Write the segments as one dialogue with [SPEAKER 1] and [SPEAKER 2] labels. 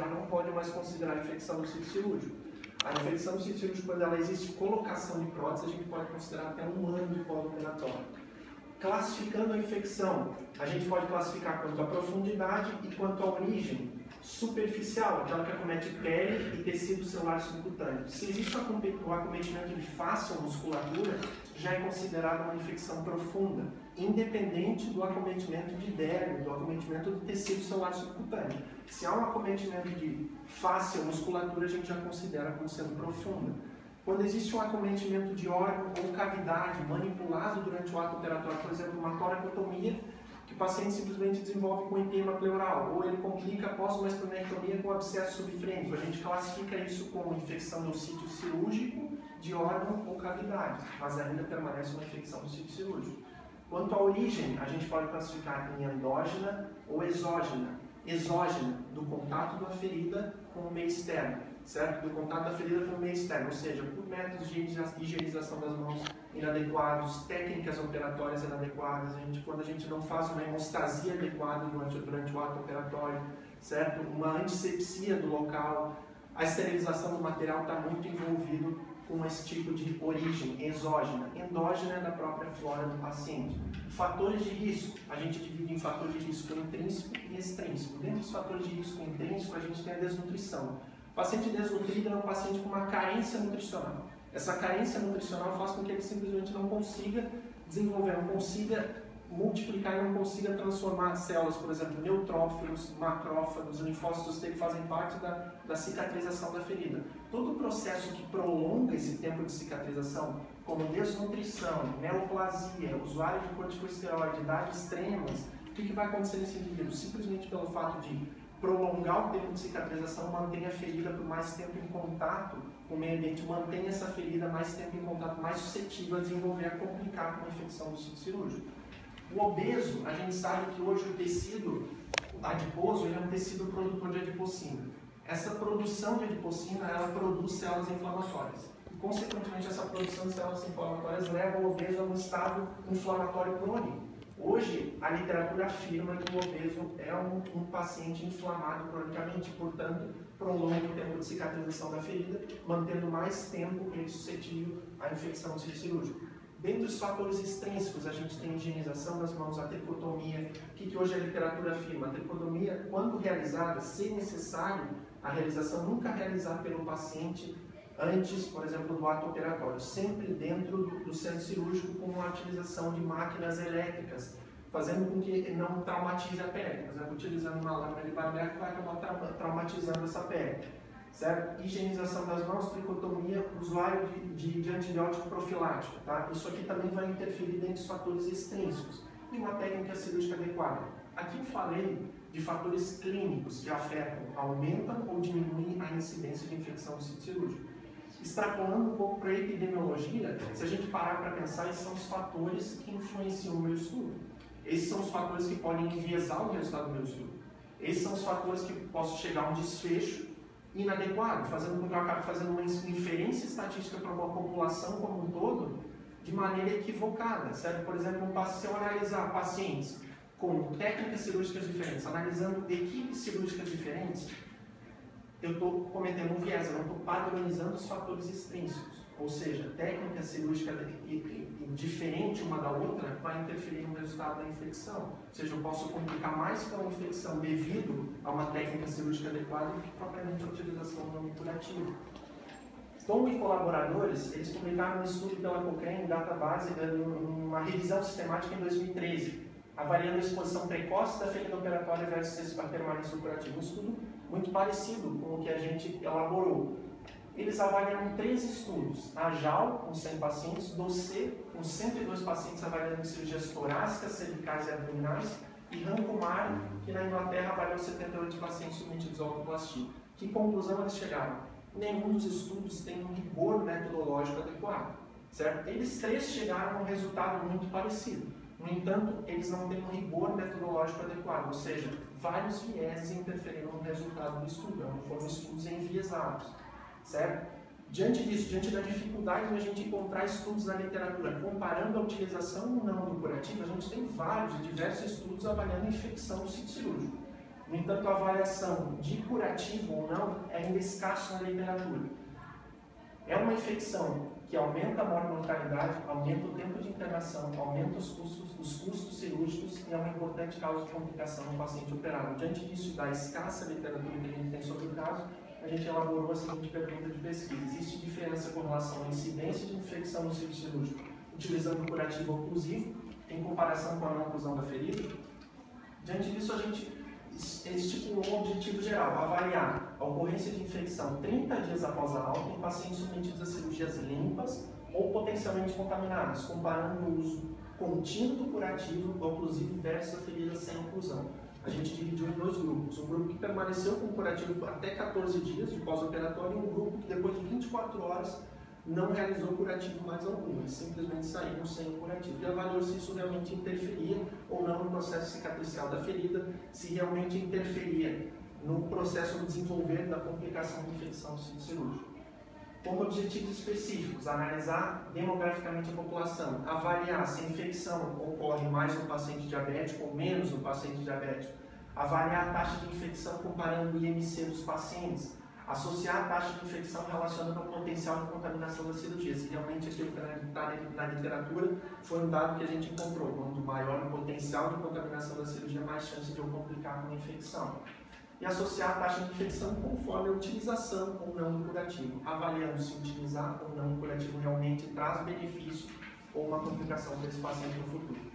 [SPEAKER 1] já não pode mais considerar infecção do sítio cirúrgico. A infecção do sítio cirúrgico, quando ela existe colocação de prótese, a gente pode considerar até 1 ano de pós-operatório. Classificando a infecção, a gente pode classificar quanto à profundidade e quanto à origem. Superficial, aquela que acomete pele e tecido celular subcutâneo. Se existe o acometimento de face ou musculatura, já é considerada uma infecção profunda, independente do acometimento de derme, do acometimento do tecido celular subcutâneo. Se há um acometimento de face ou musculatura, a gente já considera como sendo profunda. Quando existe um acometimento de órgão ou cavidade manipulado durante o ato operatório, por exemplo, uma toracotomia, que o paciente simplesmente desenvolve com edema pleural, ou ele complica após uma esplenectomia com abscesso subfrênico. A gente classifica isso como infecção do sítio cirúrgico de órgão ou cavidade, mas ainda permanece uma infecção do sítio cirúrgico. Quanto à origem, a gente pode classificar em endógena ou exógena. Exógena, do contato da ferida com o meio externo, certo? Do contato da ferida com o meio externo, ou seja, por métodos de higienização das mãos inadequados, técnicas operatórias inadequadas, quando a gente não faz uma hemostasia adequada durante o ato operatório, certo? Uma antisepsia do local, a esterilização do material está muito envolvido com esse tipo de origem exógena. Endógena é da própria flora do paciente. Fatores de risco, a gente divide em fatores de risco intrínseco e extrínseco. Dentro dos fatores de risco intrínseco, a gente tem a desnutrição. O paciente desnutrido é um paciente com uma carência nutricional. Essa carência nutricional faz com que ele simplesmente não consiga desenvolver, não consiga multiplicar e não consiga transformar células, por exemplo, neutrófilos, macrófagos, linfócitos T que fazem parte da cicatrização da ferida. Todo o processo que prolonga esse tempo de cicatrização, como desnutrição, neoplasia, usuário de corticosteroide, idades extremas, o que vai acontecer nesse indivíduo? Simplesmente pelo fato de prolongar o tempo de cicatrização, mantém a ferida por mais tempo em contato com o meio ambiente, mantém essa ferida mais tempo em contato, mais suscetível a desenvolver, a complicar com a infecção do sítio cirúrgico. O obeso, a gente sabe que hoje o tecido adiposo ele é um tecido produtor de adipocina. Essa produção de adipocina, ela produz células inflamatórias. E, consequentemente, essa produção de células inflamatórias leva o obeso a um estado inflamatório crônico. Hoje, a literatura afirma que o obeso é um paciente inflamado cronicamente, portanto, prolonga o tempo de cicatrização da ferida, mantendo mais tempo ele suscetível à infecção do sítio cirúrgico. Dentre os fatores extrínsecos, a gente tem a higienização das mãos, a tricotomia. O que hoje a literatura afirma? A tricotomia, quando realizada, se necessário, a realização nunca realizada pelo paciente antes, por exemplo, do ato operatório, sempre dentro do centro cirúrgico com a utilização de máquinas elétricas, fazendo com que não traumatize a pele. Por exemplo, utilizando uma lâmina de barbear que vai acabar traumatizando essa pele. Certo? Higienização das mãos, tricotomia, usuário de antibiótico profilático. Tá? Isso aqui também vai interferir dentro dos fatores extrínsecos e uma técnica cirúrgica adequada. Aqui eu falei de fatores clínicos que afetam, aumentam ou diminuem a incidência de infecção do sítio cirúrgico. Extrapolando um pouco para a epidemiologia, se a gente parar para pensar, esses são os fatores que influenciam o meu estudo. Esses são os fatores que podem enviesar o resultado do meu estudo. Esses são os fatores que posso chegar a um desfecho inadequado, fazendo com que eu acabe fazendo uma inferência estatística para uma população como um todo de maneira equivocada, certo? Por exemplo, se eu analisar pacientes com técnicas cirúrgicas diferentes, analisando equipes cirúrgicas diferentes, eu estou cometendo um viés, eu não estou padronizando os fatores extrínsecos, ou seja, técnica cirúrgica diferente uma da outra vai interferir no resultado da infecção, ou seja, eu posso complicar mais com a infecção devido a uma técnica cirúrgica adequada do que propriamente a utilização do nome curativo. Tom e colaboradores, eles publicaram um estudo pela Cochrane, database, uma revisão sistemática em 2013, avaliando a exposição precoce da ferida operatória versus a permanência do curativo. Um estudo muito parecido com o que a gente elaborou. Eles avaliaram 3 estudos, a JAL, com 100 pacientes, DOCE, com 102 pacientes avaliando cirurgias torácicas, cervicais e abdominais, e Rancomar, que na Inglaterra avaliou 78 pacientes submetidos à autoplastia. Que conclusão eles chegaram? Nenhum dos estudos tem um rigor metodológico adequado, certo? Eles 3 chegaram a um resultado muito parecido. No entanto, eles não têm um rigor metodológico adequado, ou seja, vários vieses interferiram no resultado do estudo, não foram estudos enviesados, certo? Diante disso, diante da dificuldade de a gente encontrar estudos na literatura comparando a utilização ou não do curativo, a gente tem vários e diversos estudos avaliando a infecção do sítio cirúrgico. No entanto, a avaliação de curativo ou não é ainda escassa na literatura. É uma infecção que aumenta a mortalidade, aumenta o tempo de internação, aumenta os custos cirúrgicos e é uma importante causa de complicação no paciente operado. Diante disso, da escassa literatura que a gente tem sobre o caso, a gente elaborou a seguinte pergunta de pesquisa: existe diferença com relação à incidência de infecção no sítio cirúrgico utilizando o curativo oclusivo em comparação com a não oclusão da ferida? Diante disso, a gente estipulou um objetivo geral: avaliar a ocorrência de infecção 30 dias após a alta em pacientes submetidos a cirurgias limpas ou potencialmente contaminados, comparando o uso contínuo do curativo oclusivo versus a ferida sem oclusão. A gente dividiu em dois grupos: um grupo que permaneceu com o curativo até 14 dias de pós-operatório e um grupo que depois de 24 horas não realizou curativo mais algum, eles simplesmente saíram sem o curativo e avaliou se isso realmente interferia ou não no processo cicatricial da ferida, se realmente interferia no processo de desenvolver da complicação de infecção do sítio cirúrgico. Como objetivos específicos: analisar demograficamente a população, avaliar se a infecção ocorre mais no paciente diabético ou menos no paciente diabético, avaliar a taxa de infecção comparando o IMC dos pacientes, associar a taxa de infecção relacionando ao potencial de contaminação das cirurgias. E realmente aquilo que está na literatura foi um dado que a gente encontrou: quanto maior o potencial de contaminação da cirurgia, mais chance de eu complicar com a infecção. E associar a taxa de infecção conforme a utilização ou não do curativo, avaliando se utilizar ou não o curativo realmente traz benefício ou uma complicação para esse paciente no futuro.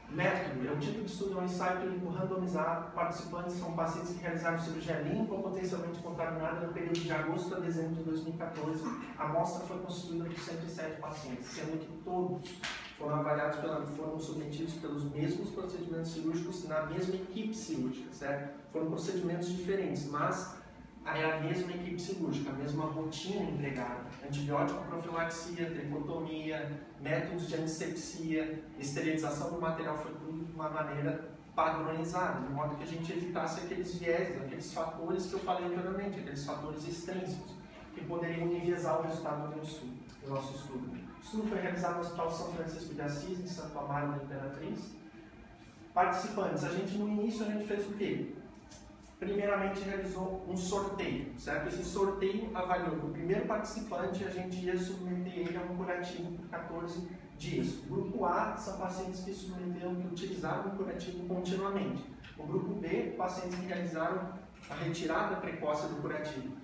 [SPEAKER 1] Método: é o tipo de estudo, é um ensaio clínico randomizado. Participantes são pacientes que realizaram cirurgia limpa ou potencialmente contaminada no período de agosto a dezembro de 2014. A amostra foi constituída por 107 pacientes, sendo que todos foram submetidos pelos mesmos procedimentos cirúrgicos na mesma equipe cirúrgica, certo? Foram procedimentos diferentes, mas é a mesma equipe cirúrgica, a mesma rotina empregada: antibiótico, profilaxia, tricotomia, métodos de antisepsia, esterilização do material, foi tudo de uma maneira padronizada, de modo que a gente evitasse aqueles vieses, aqueles fatores que eu falei anteriormente, aqueles fatores extrínsecos que poderiam enviesar o resultado do nosso estudo. O estudo foi realizado no Hospital São Francisco de Assis, em Santo Amaro da Imperatriz. Participantes: no início a gente fez o quê? Primeiramente realizou um sorteio, certo? Esse sorteio avaliou que o primeiro participante a gente ia submeter ele a um curativo por 14 dias. O grupo A são pacientes que que utilizaram o curativo continuamente. O grupo B, pacientes que realizaram a retirada precoce do curativo.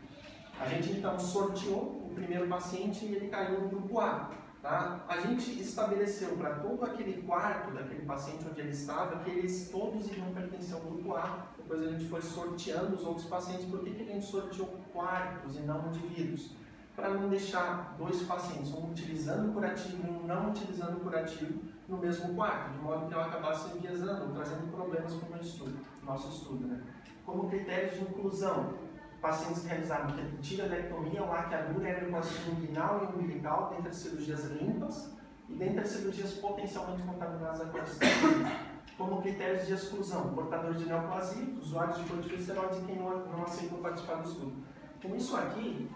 [SPEAKER 1] A gente então sorteou o primeiro paciente e ele caiu no grupo A. Tá? A gente estabeleceu para todo aquele quarto daquele paciente onde ele estava que eles todos iriam pertencer ao grupo A. Depois a gente foi sorteando os outros pacientes. Por que a gente sorteou quartos e não indivíduos? Para não deixar dois pacientes, um utilizando o curativo e um não utilizando o curativo, no mesmo quarto, de modo que ela acabasse enviesando, trazendo problemas para o nosso estudo. Né? Como critérios de inclusão: pacientes que realizaram tireoidectomia, laqueadura, aneuplastia inguinal e umbilical dentre as cirurgias limpas e dentre as cirurgias potencialmente contaminadas a clorexidina. Como critérios de exclusão: portadores de neoplasia, usuários de corticosteroides e quem não aceitou participar do estudo. Com isso aqui,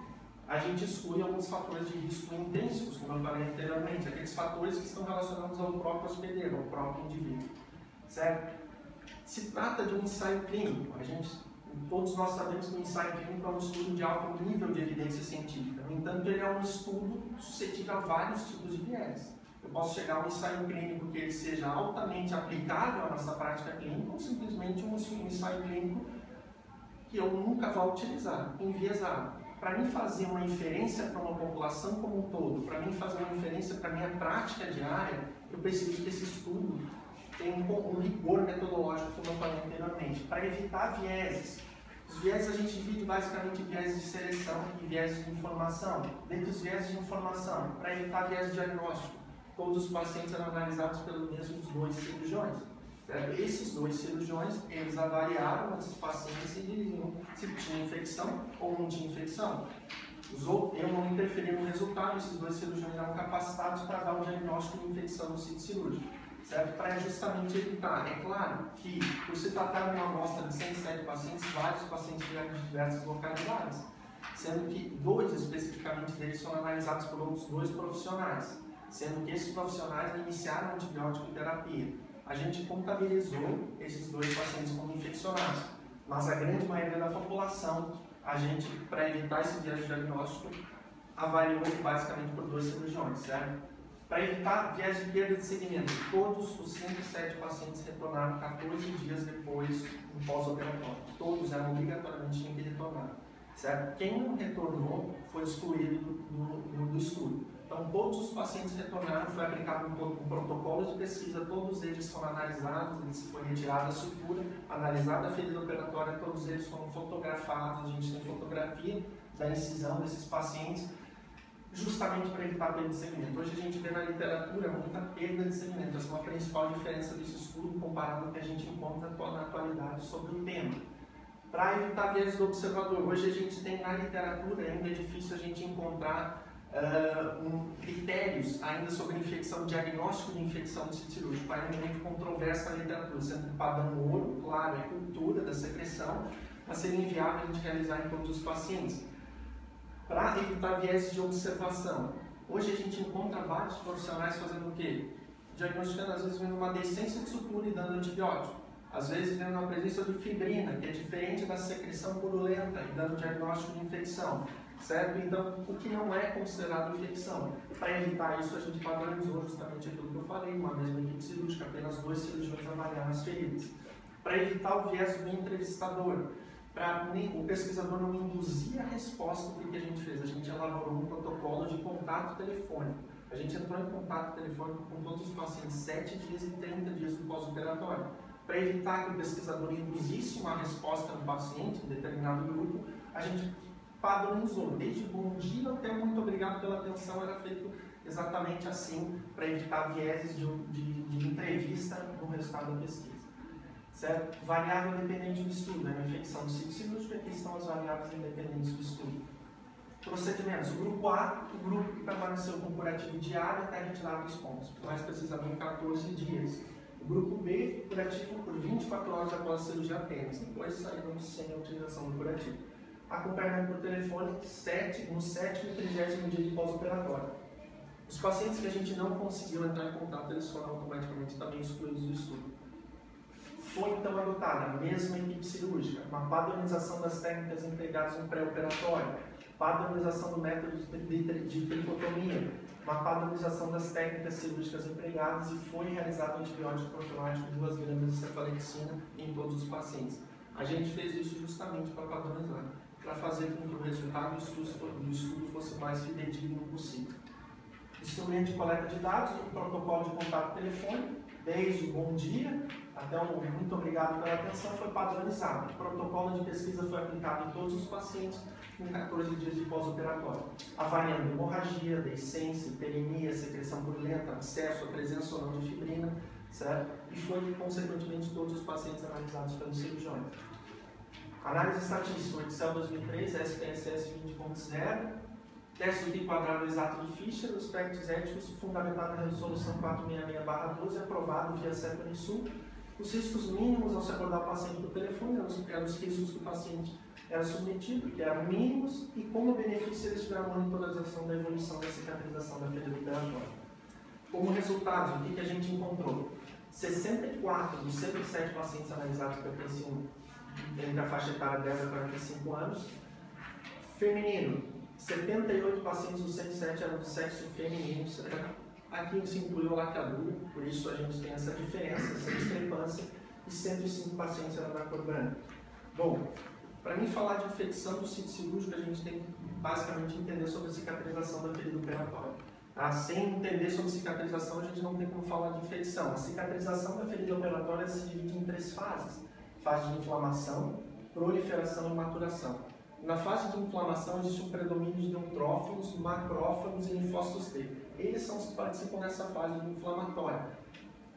[SPEAKER 1] a gente exclui alguns fatores de risco intrínsecos, como eu falei anteriormente, aqueles fatores que estão relacionados ao próprio hospedeiro, ao próprio indivíduo. Certo? Se trata de um ensaio clínico. Todos nós sabemos que o ensaio clínico é um estudo de alto nível de evidência científica. No entanto, ele é um estudo suscetível a vários tipos de viés. Eu posso chegar a um ensaio clínico que ele seja altamente aplicável à nossa prática clínica ou simplesmente um ensaio clínico que eu nunca vou utilizar, enviesado. Para mim fazer uma inferência para uma população como um todo, para mim fazer uma inferência para a minha prática diária, eu preciso que esse estudo tenha um rigor metodológico, como eu falei anteriormente, para evitar vieses. Os vieses a gente divide basicamente em vieses de seleção e vieses de informação. Dentre os vieses de informação, para evitar viés diagnóstico, todos os pacientes eram analisados pelos mesmos 2 cirurgiões. Certo? Esses 2 cirurgiões, eles avaliaram esses pacientes e diziam se tinha infecção ou não tinha infecção. Eu não interferi no resultado, esses 2 cirurgiões eram capacitados para dar o diagnóstico de infecção no sítio cirúrgico. Certo? Para justamente evitar. É claro que, por se tratar de uma amostra de 107 pacientes, vários pacientes vieram de diversas localidades, sendo que 2 especificamente deles foram analisados por outros 2 profissionais, sendo que esses profissionais iniciaram antibiótico terapia. A gente contabilizou esses 2 pacientes como infeccionados. Mas a grande maioria da população, a gente, para evitar esse viés diagnóstico, avaliou basicamente por 2 cirurgiões, certo? Para evitar viés de perda de segmento, todos os 107 pacientes retornaram 14 dias depois do pós-operatório. Todos eram obrigatoriamente tinham que retornar, certo? Quem não retornou foi excluído do estudo. Então, todos os pacientes retornaram, foi aplicado um protocolo de pesquisa, todos eles foram analisados, eles foi retirada a sutura, analisada a ferida operatória, todos eles foram fotografados, a gente tem fotografia da incisão desses pacientes, justamente para evitar perda de segmento. Hoje a gente vê na literatura muita perda de segmento, essa é uma principal diferença desse estudo comparado ao que a gente encontra na atualidade sobre o tema. Para evitar viés do observador, hoje a gente tem na literatura, ainda é difícil a gente encontrar critérios ainda sobre infecção, diagnóstico de infecção de sítio cirúrgico, ainda muito controversa na literatura, sendo que padrão ouro, claro, é cultura da secreção, mas seria inviável a gente realizar em todos os pacientes. Para evitar viés de observação, hoje a gente encontra vários profissionais fazendo o quê? Diagnosticando, às vezes, vendo uma decência de sutura e dando antibiótico. Às vezes, vendo uma presença de fibrina, que é diferente da secreção purulenta, e dando diagnóstico de infecção. Certo? Então, o que não é considerado infecção? Para evitar isso, a gente padronizou justamente aquilo que eu falei, uma mesma equipe cirúrgica, apenas 2 cirurgiões avaliaram as feridas. Para evitar o viés do entrevistador, para o pesquisador não induzir a resposta, o que a gente fez? A gente elaborou um protocolo de contato telefônico. A gente entrou em contato telefônico com todos os pacientes 7 dias e 30 dias do pós-operatório. Para evitar que o pesquisador induzisse uma resposta no paciente, em determinado grupo, a gente padronizou, desde bom dia até muito obrigado pela atenção, era feito exatamente assim, para evitar vieses de entrevista no resultado da pesquisa. Certo? Variável independente do estudo, é uma infecção do sítio cirúrgico, aqui estão as variáveis independentes do estudo. Procedimentos, o grupo A, o grupo que permaneceu com curativo diário até a retirada dos pontos, mais precisamente 14 dias. O grupo B, curativo por 24 horas após a cirurgia apenas, depois saíram sem a utilização do curativo. Acompanhamento por telefone no 7º e 30º dia de pós-operatório. Os pacientes que a gente não conseguiu entrar em contato, eles foram automaticamente também excluídos do estudo. Foi então adotada a mesma equipe cirúrgica, uma padronização das técnicas empregadas no pré-operatório, padronização do método de tricotomia, uma padronização das técnicas cirúrgicas empregadas e foi realizado antibiótico profilático de 2 gramas de cefalexina em todos os pacientes. A gente fez isso justamente para padronizar, para fazer com que o resultado do estudo fosse o mais fidedigno possível. Instrumento de coleta de dados, o protocolo de contato telefônico, desde o bom dia até o muito obrigado pela atenção, foi padronizado. O protocolo de pesquisa foi aplicado em todos os pacientes com 14 dias de pós-operatório, avaliando hemorragia, deiscência, hiperemia, secreção purulenta, abscesso, a presença ou não de fibrina, certo? E foi, consequentemente, todos os pacientes analisados pelos cirurgiões. Análise estatística, o Excel 2003, SPSS 20.0, teste do pi quadrado exato de Fischer, aspectos éticos fundamentado na resolução 466/12, aprovado via CEPA-Sul. Os riscos mínimos ao se abordar o paciente por telefone eram os riscos que o paciente era submetido, que eram mínimos, e como benefício eles tiveram a monitorização da evolução da cicatrização da ferida operatória. Como resultado, o que a gente encontrou? 64 dos 107 pacientes analisados pertenciam entre a faixa etária 10 a 45 anos. Feminino, 78 pacientes dos 107 eram do sexo feminino. Aqui se incluiu a laqueadura, por isso a gente tem essa diferença, essa discrepância, e 105 pacientes eram da cor branca. Bom, para mim falar de infecção do sítio cirúrgico, a gente tem que basicamente entender sobre a cicatrização da ferida operatória. Tá? Sem entender sobre cicatrização, a gente não tem como falar de infecção. A cicatrização da ferida operatória se divide em 3 fases. Fase de inflamação, proliferação e maturação. Na fase de inflamação existe um predomínio de neutrófilos, macrófagos e linfócitos T. Eles são os que participam dessa fase inflamatória.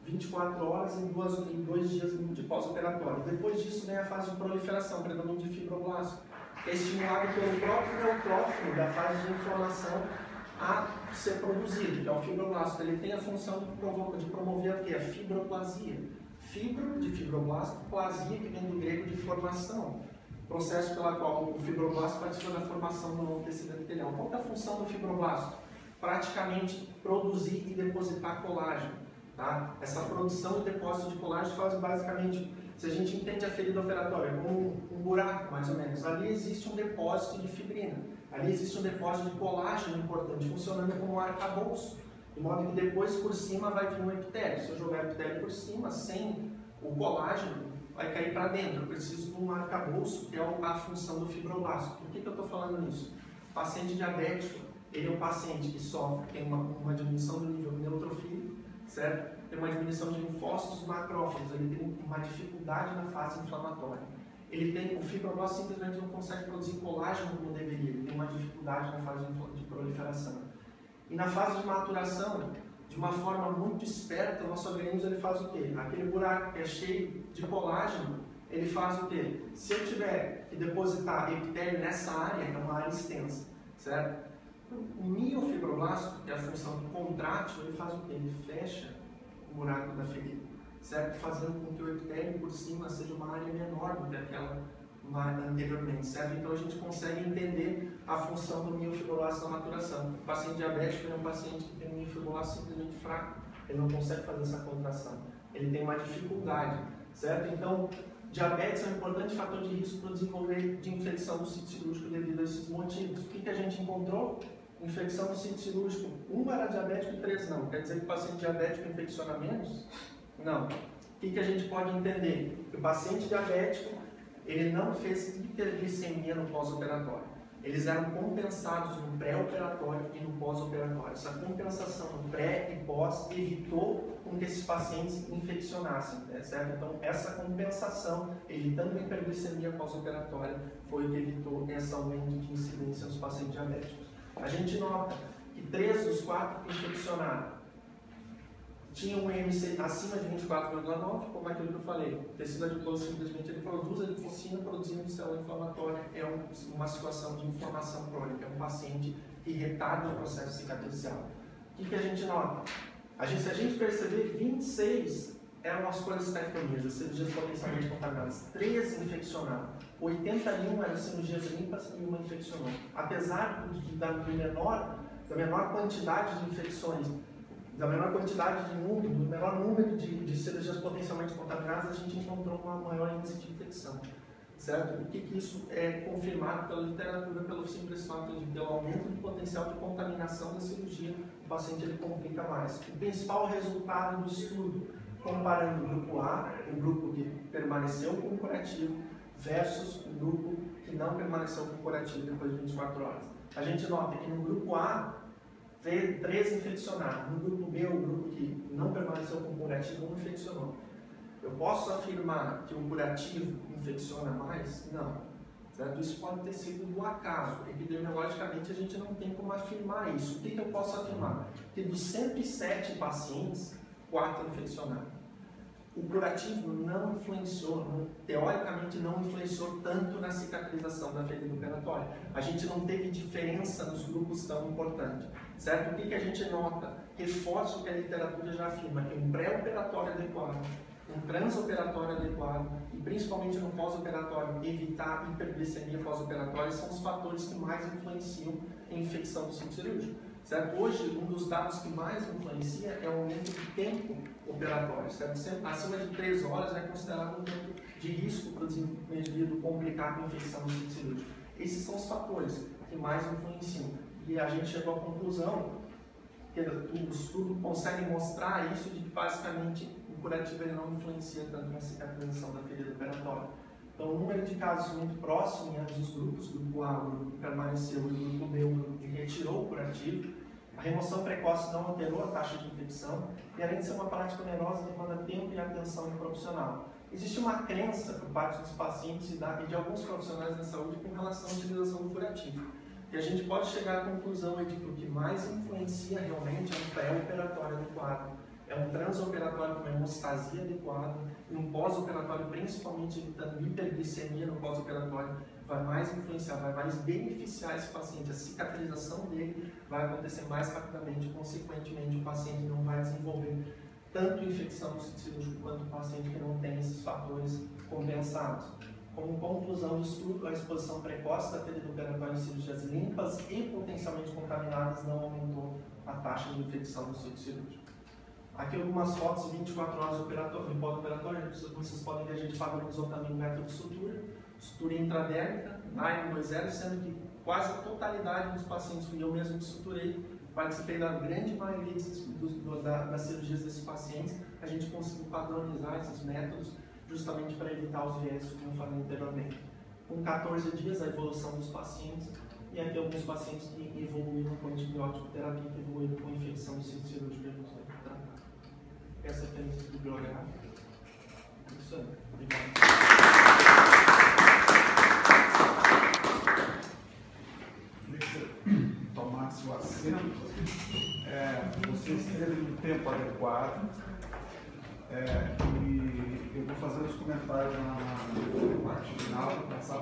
[SPEAKER 1] 24 horas em 2 dias de pós-operatório. Depois disso vem a fase de proliferação, predomínio de fibroblasto, que é estimulado pelo próprio neutrófilo da fase de inflamação a ser produzido, que é o fibroblasto. Ele tem a função de promover a quê? A fibroplasia. Fibro de fibroblasto, plasia que vem do grego de formação, processo pela qual o fibroblasto participa da formação do novo tecido epitelial. Qual é a função do fibroblasto? Praticamente produzir e depositar colágeno. Tá? Essa produção e depósito de colágeno faz basicamente Se a gente entende a ferida operatória como um buraco, mais ou menos, ali existe um depósito de fibrina, ali existe um depósito de colágeno importante, funcionando como um arcabouço, de modo que depois por cima vai vir um epitélio. Se eu jogar o epitélio por cima, sem o colágeno, vai cair para dentro. Eu preciso de um arcabouço, que é a função do fibroblasto. Por que eu estou falando isso? O paciente diabético, ele é um paciente que sofre, tem uma diminuição do nível neutrofílico, certo? Tem uma diminuição de linfócitos macrófagos, ele tem uma dificuldade na fase inflamatória. O fibroblasto simplesmente não consegue produzir colágeno como deveria, ele tem uma dificuldade na fase de proliferação. E na fase de maturação, de uma forma muito esperta, o nosso organismo ele faz o quê? Aquele buraco que é cheio de colágeno, ele faz o quê? Se eu tiver que depositar epitélio nessa área, é uma área extensa, certo? O miofibroblasto, que é a função contrátil, ele faz o quê? Ele fecha o buraco da ferida, certo? Fazendo com que o epitélio por cima seja uma área menor do que aquela anteriormente, certo? Então a gente consegue entender a função do miofibroblasto na maturação. O paciente diabético é um paciente que tem um miofibroblasto simplesmente fraco, ele não consegue fazer essa contração, ele tem uma dificuldade, certo? Então, diabetes é um importante fator de risco para o desenvolver de infecção do sítio cirúrgico devido a esses motivos. O que a gente encontrou? Infecção do sítio cirúrgico, 1 era diabético e 3 não. Quer dizer que o paciente diabético infecciona menos? Não. O que a gente pode entender? Que o paciente diabético, ele não fez hiperglicemia no pós-operatório. Eles eram compensados no pré-operatório e no pós-operatório. Essa compensação no pré e pós evitou com que esses pacientes infeccionassem, né, certo? Então, essa compensação, evitando a hiperglicemia pós-operatória, foi o que evitou esse aumento de incidência nos pacientes diabéticos. A gente nota que 3 dos 4 que infeccionaram tinham um IMC acima de 24,9, como aquilo que eu falei. O tecido adiposo simplesmente ele produz adipocina, produzindo célula inflamatória. É uma situação de inflamação crônica, é um paciente que retarda o processo cicatricial. O que a gente nota? Se a gente perceber, 26 eram as colestectomias, as cirurgias potencialmente contaminadas, 13 infeccionaram, 81 eram cirurgias limpas e uma infeccionou. Apesar da menor quantidade de infecções, da menor quantidade de número, do menor número de cirurgias potencialmente contaminadas, a gente encontrou uma maior índice de infecção, certo? O que isso é confirmado pela literatura, pelo simples fato de, pelo aumento do potencial de contaminação da cirurgia, o paciente ele complica mais. O principal resultado do estudo, comparando o grupo A, o grupo que permaneceu com o curativo, versus o grupo que não permaneceu com o curativo depois de 24 horas. A gente nota que no grupo A, veio 3 infeccionados. No grupo B, o grupo que não permaneceu com o curativo, não infeccionou. Eu posso afirmar que o curativo infecciona mais? Não. Certo? Isso pode ter sido do acaso. Epidemiologicamente, a gente não tem como afirmar isso. O que eu posso afirmar? Que dos 107 pacientes, 4 infeccionaram. O curativo não influenciou, teoricamente não influenciou tanto na cicatrização da ferida operatória. A gente não teve diferença nos grupos tão importantes, certo? O que a gente nota? Reforça o que a literatura já afirma, que um pré-operatório adequado, um transoperatório adequado e principalmente no pós-operatório, evitar hiperglicemia pós-operatória são os fatores que mais influenciam em infecção do sítio cirúrgico. Certo? Hoje, um dos dados que mais influencia é o aumento do tempo operatório. Certo? Acima de 3 horas é considerado um tempo de risco para o indivíduo complicar com a infecção do sítio cirúrgico. Esses são os fatores que mais influenciam. E a gente chegou à conclusão que o estudo consegue mostrar isso, de que basicamente o curativo ele não influencia tanto na cicatrização da ferida operatória. Então, o número de casos muito próximo em ambos os grupos, o grupo A, o grupo que permaneceu, e o grupo B, o grupo que retirou o curativo. A remoção precoce não alterou a taxa de infecção e, além de ser uma prática onerosa, demanda tempo e atenção do profissional. Existe uma crença por parte dos pacientes e de alguns profissionais da saúde com relação à utilização do curativo. E a gente pode chegar à conclusão de que o que mais influencia realmente é um pré-operatório adequado, é um transoperatório com hemostasia adequada, e um pós-operatório, principalmente evitando hiperglicemia no pós-operatório, vai mais influenciar, vai mais beneficiar esse paciente. A cicatrização dele vai acontecer mais rapidamente, consequentemente o paciente não vai desenvolver tanto infecção no sítio cirúrgico quanto o paciente que não tem esses fatores compensados. Como conclusão do estudo, a exposição precoce da ferida operatória em cirurgias limpas e potencialmente contaminadas não aumentou a taxa de infecção no sítio cirúrgico. Aqui algumas fotos 24 horas de pós-operatório. Vocês podem ver, a gente padronizou também o método de sutura. Sutura intradérmica, Nylon 2.0, sendo que quase a totalidade dos pacientes fui eu mesmo que suturei. Participei da grande maioria das cirurgias desses pacientes. A gente conseguiu padronizar esses métodos justamente para evitar os viés, como eu falei anteriormente. Com 14 dias, a evolução dos pacientes. E aqui alguns pacientes que evoluíram com antibiótico terapia, que evoluíram com infecção do sítio cirúrgico que a gente vai tratar. Essa é a referência bibliográfica. Isso aí. Obrigado.
[SPEAKER 2] Tomasse o assento, você esteve no tempo adequado, e eu vou fazer os comentários na parte final, passar